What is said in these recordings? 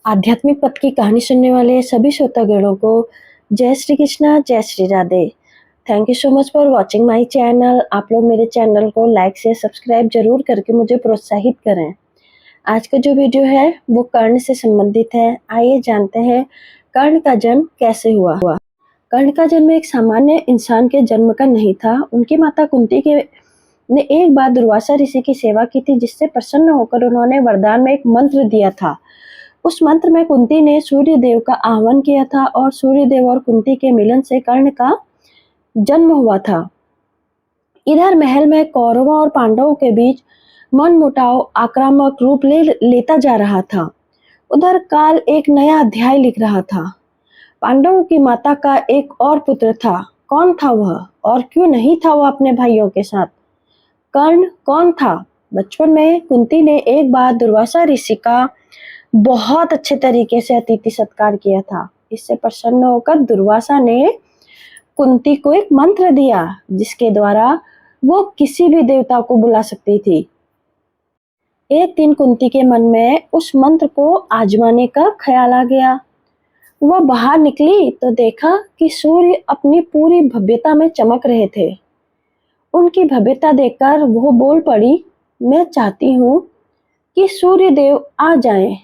आध्यात्मिक पथ की कहानी सुनने वाले सभी श्रोतागणों को जय श्री कृष्णा, जय Shri Radhe. Thank you so much for watching my channel. आप लोग मेरे चैनल को लाइक से सब्सक्राइब जरूर करके मुझे प्रोत्साहित करें। आज का जो वीडियो है वो कर्ण से संबंधित है। आइए जानते हैं कर्ण का जन्म कैसे हुआ। कर्ण का जन्म एक सामान्य इंसान के जन्म का नहीं था। उनकी माता कुंती ने एक बार दुर्वासा ऋषि की सेवा की थी, जिससे प्रसन्न होकर उन्होंने वरदान में एक मंत्र दिया था। उस मंत्र में कुंती ने सूर्य देव का आह्वान किया था और सूर्य देव और कुंती के मिलन से कर्ण का जन्म हुआ था। इधर महल में कौरवों और पांडवों के बीच मनमुटाव आक्रामक रूप लेता जा रहा था। उधर काल एक नया अध्याय लिख रहा था। पांडवों की माता का एक और पुत्र था। कौन था वह और क्यों नहीं था वह अपने भाइयों के साथ? कर्ण कौन था? बचपन में कुंती ने एक बार दुर्वासा ऋषि का बहुत अच्छे तरीके से अतिथि सत्कार किया था। इससे प्रसन्न होकर दुर्वासा ने कुंती को एक मंत्र दिया, जिसके द्वारा वो किसी भी देवता को बुला सकती थी। एक दिन कुंती के मन में उस मंत्र को आजमाने का ख्याल आ गया। वह बाहर निकली तो देखा कि सूर्य अपनी पूरी भव्यता में चमक रहे थे। उनकी भव्यता देखकर वो बोल पड़ी, मैं चाहती हूँ कि सूर्य देव आ जाएं।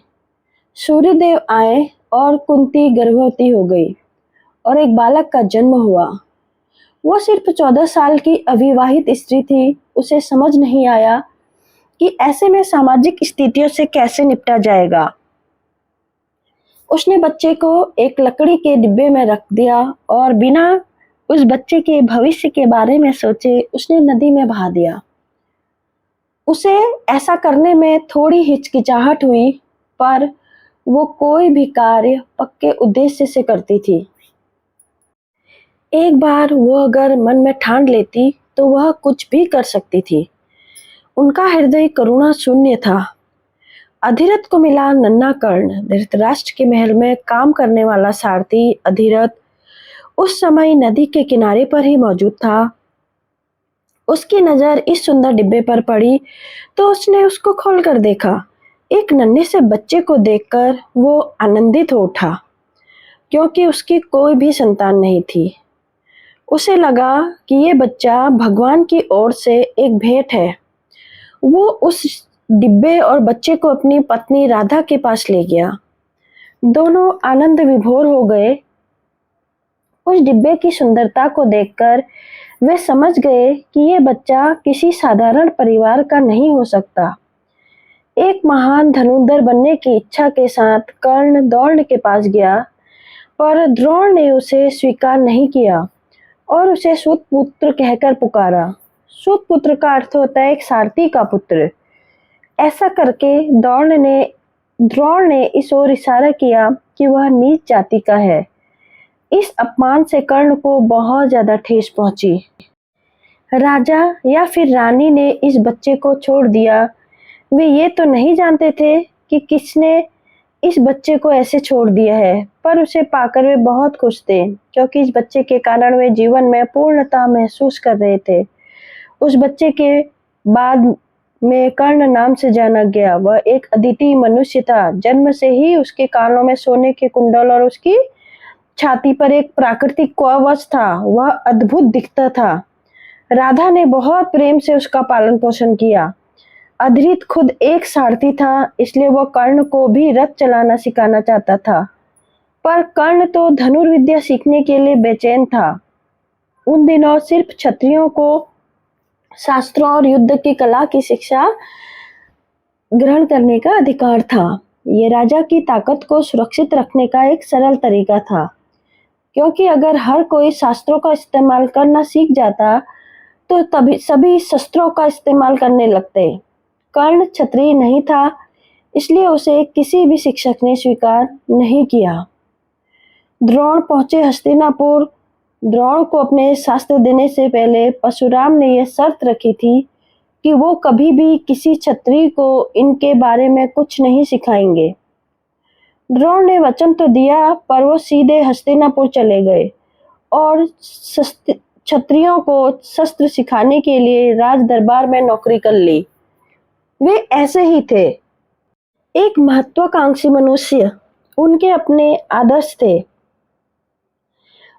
सूर्यदेव आए और कुंती गर्भवती हो गई और एक बालक का जन्म हुआ। वो सिर्फ 14 साल की अविवाहित स्त्री थी। उसे समझ नहीं आया कि ऐसे में सामाजिक स्थितियों से कैसे निपटा जाएगा। उसने बच्चे को एक लकड़ी के डिब्बे में रख दिया और बिना उस बच्चे के भविष्य के बारे में सोचे उसने नदी में बहा दिया। उसे ऐसा करने में थोड़ी हिचकिचाहट हुई, पर वो कोई भी कार्य पक्के उद्देश्य से करती थी। एक बार वो अगर मन में ठान लेती तो वह कुछ भी कर सकती थी। उनका हृदय करुणा शून्य था। अधिरथ को मिला नन्हा कर्ण। धृतराष्ट्र के महल में काम करने वाला सारथी अधिरथ उस समय नदी के किनारे पर ही मौजूद था। उसकी नजर इस सुंदर डिब्बे पर पड़ी तो उसने उसको खोलकर देखा। एक नन्हे से बच्चे को देखकर वो आनंदित हो उठा, क्योंकि उसकी कोई भी संतान नहीं थी। उसे लगा कि ये बच्चा भगवान की ओर से एक भेंट है। वो उस डिब्बे और बच्चे को अपनी पत्नी राधा के पास ले गया। दोनों आनंद विभोर हो गए। उस डिब्बे की सुंदरता को देखकर वे समझ गए कि ये बच्चा किसी साधारण परिवार का नहीं हो सकता। एक महान धनुर्धर बनने की इच्छा के साथ कर्ण द्रोण के पास गया, पर द्रोण ने उसे स्वीकार नहीं किया और उसे सूत पुत्र कहकर पुकारा। सूत पुत्र का अर्थ होता है एक सारथी का पुत्र। ऐसा करके द्रोण ने इस ओर इशारा किया कि वह नीच जाति का है। इस अपमान से कर्ण को बहुत ज्यादा ठेस पहुंची। राजा या फिर रानी ने इस बच्चे को छोड़ दिया। वे ये तो नहीं जानते थे कि किसने इस बच्चे को ऐसे छोड़ दिया है, पर उसे पाकर वे बहुत खुश थे, क्योंकि इस बच्चे के कारण वे जीवन में पूर्णता महसूस कर रहे थे। उस बच्चे के बाद में कर्ण नाम से जाना गया। वह एक अद्वितीय मनुष्य था। जन्म से ही उसके कानों में सोने के कुंडल और उसकी छाती पर एक प्राकृतिक कवच था। वह अद्भुत दिखता था। राधा ने बहुत प्रेम से उसका पालन पोषण किया। अधिरथ खुद एक सारथी था, इसलिए वह कर्ण को भी रथ चलाना सिखाना चाहता था, पर कर्ण तो धनुर्विद्या सीखने के लिए बेचैन था। उन दिनों सिर्फ क्षत्रियों को शास्त्रों और युद्ध की कला की शिक्षा ग्रहण करने का अधिकार था। ये राजा की ताकत को सुरक्षित रखने का एक सरल तरीका था, क्योंकि अगर हर कोई शास्त्रों का इस्तेमाल करना सीख जाता तो तभी सभी शस्त्रों का इस्तेमाल करने लगते। कर्ण क्षत्रिय नहीं था, इसलिए उसे किसी भी शिक्षक ने स्वीकार नहीं किया। द्रोण पहुंचे हस्तिनापुर। द्रोण को अपने शास्त्र देने से पहले परशुराम ने यह शर्त रखी थी कि वो कभी भी किसी क्षत्रिय को इनके बारे में कुछ नहीं सिखाएंगे। द्रोण ने वचन तो दिया, पर वो सीधे हस्तिनापुर चले गए और क्षत्रियों को शस्त्र सिखाने के लिए राज दरबार में नौकरी कर ली। वे ऐसे ही थे, एक महत्वाकांक्षी मनुष्य उनके अपने आदर्श थे।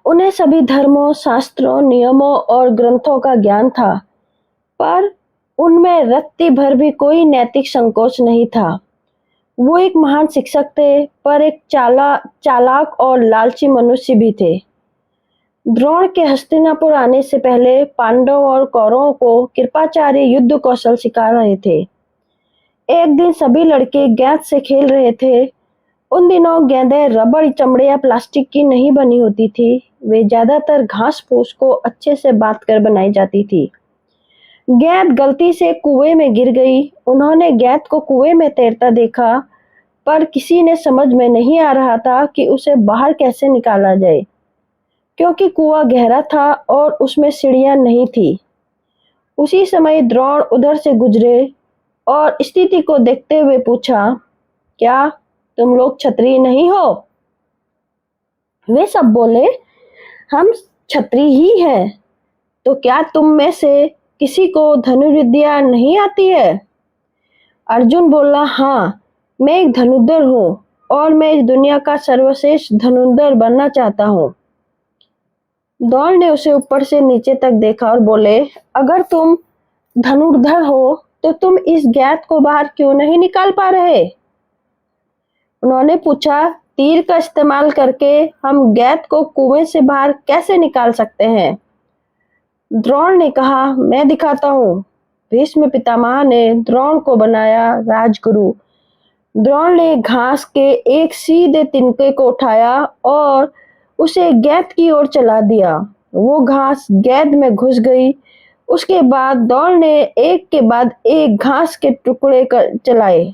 उन्हें सभी धर्मों, शास्त्रों, नियमों और ग्रंथों का ज्ञान था, पर उनमें रत्ती भर भी कोई नैतिक संकोच नहीं था। वो एक महान शिक्षक थे, पर एक चालाक और लालची मनुष्य भी थे। द्रोण के हस्तिनापुर आने से पहले पांडवों और कौरवों को कृपाचार्य युद्ध कौशल सिखा रहे थे। एक दिन सभी लड़के गेंद से खेल रहे थे। उन दिनों गेंदें रबड़, चमड़े या प्लास्टिक की नहीं बनी होती थी। वे ज्यादातर घास फूस को अच्छे से बांध कर बनाई जाती थी। गेंद गलती से कुएं में गिर गई। उन्होंने गेंद को कुएं में तैरता देखा, पर किसी ने समझ में नहीं आ रहा था कि उसे बाहर कैसे निकाला जाए, क्योंकि कुआं गहरा था और उसमें सीढ़ियां नहीं थी। उसी समय द्रोण उधर से गुजरे और स्थिति को देखते हुए पूछा, क्या तुम लोग क्षत्रिय नहीं हो? वे सब बोले, हम क्षत्रिय ही हैं। तो क्या तुम में से किसी को धनुर्विद्या नहीं आती है? अर्जुन बोला, हाँ, मैं एक धनुर्धर हूँ और मैं इस दुनिया का सर्वश्रेष्ठ धनुर्धर बनना चाहता हूँ। द्रोण ने उसे ऊपर से नीचे तक देखा और बोले, अगर तुम धनुर्धर हो तो तुम इस गेंद को बाहर क्यों नहीं निकाल पा रहे? उन्होंने पूछा, तीर का इस्तेमाल करके हम गेंद को कुएं से बाहर कैसे निकाल सकते हैं? द्रोण ने कहा, मैं दिखाता हूँ। भीष्म पितामह ने द्रोण को बनाया राजगुरु। द्रोण ने घास के एक सीधे तिनके को उठाया और उसे गेंद की ओर चला दिया। वो घास गेंद में घुस गई। उसके बाद द्रोण ने एक के बाद एक घास के टुकड़े चलाए,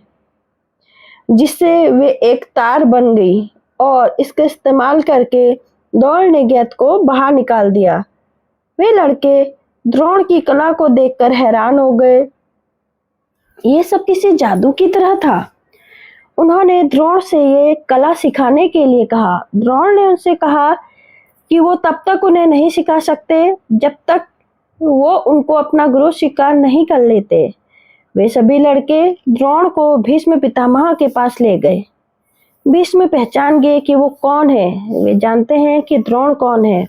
जिससे वे एक तार बन गई और इसका इस्तेमाल करके द्रोण ने गेंद को बाहर निकाल दिया। वे लड़के द्रोण की कला को देखकर हैरान हो गए। ये सब किसी जादू की तरह था। उन्होंने द्रोण से ये कला सिखाने के लिए कहा। द्रोण ने उनसे कहा कि वो तब तक उन्हें नहीं सिखा सकते जब तक वो उनको अपना गुरु स्वीकार नहीं कर लेते। वे सभी लड़के द्रोण को भीष्म पितामह के पास ले गए। भीष्म पहचान गए कि वो कौन है। वे जानते हैं कि द्रोण कौन है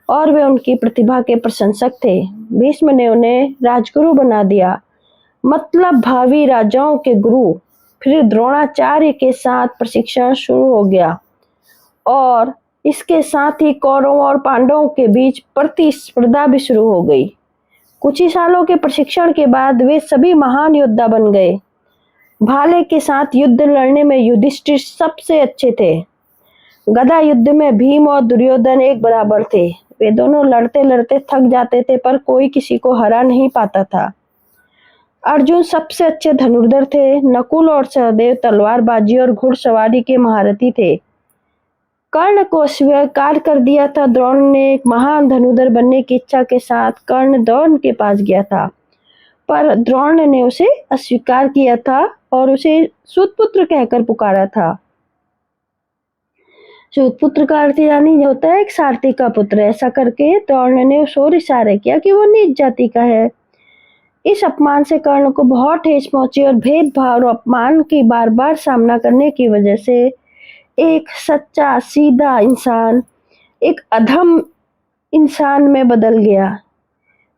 और वे उनकी प्रतिभा के प्रशंसक थे। भीष्म ने उन्हें राजगुरु बना दिया, मतलब भावी राजाओं के गुरु। फिर द्रोणाचार्य के साथ प्रशिक्षण शुरू हो गया और इसके साथ ही कौरवों और पांडवों के बीच प्रतिस्पर्धा भी शुरू हो गई। कुछ ही सालों के प्रशिक्षण के बाद वे सभी महान योद्धा बन गए। भाले के साथ युद्ध लड़ने में युधिष्ठिर सबसे अच्छे थे। गदा युद्ध में भीम और दुर्योधन एक बराबर थे। वे दोनों लड़ते लड़ते थक जाते थे, पर कोई किसी को हरा नहीं पाता था। अर्जुन सबसे अच्छे धनुर्धर थे। नकुल और सहदेव तलवारबाजी और घुड़सवारी के महारथी थे। कर्ण को स्वीकार कर दिया था। द्रोण ने एक महान धनुर्धर बनने की इच्छा के साथ कर्ण द्रोण के पास गया था, पर द्रोण ने उसे अस्वीकार किया था और उसे सूतपुत्र कहकर पुकारा था। सूतपुत्र का अर्थ यानी होता है एक सारथी का पुत्र। ऐसा करके द्रोण ने उस ओर इशारा किया कि वो नीच जाति का है। इस अपमान से कर्ण को बहुत ठेस पहुंची और भेदभाव और अपमान की बार बार सामना करने की वजह से एक सच्चा सीधा इंसान एक अधम इंसान में बदल गया।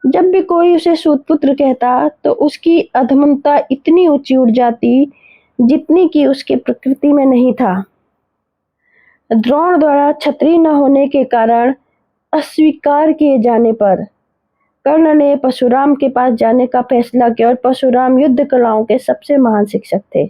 जब भी कोई उसे सूतपुत्र कहता तो उसकी अधमता इतनी ऊंची उठ जाती जितनी कि उसके प्रकृति में नहीं था। द्रोण द्वारा क्षत्रिय न होने के कारण अस्वीकार किए जाने पर कर्ण ने परशुराम के पास जाने का फैसला किया और परशुराम युद्ध कलाओं के सबसे महान शिक्षक थे।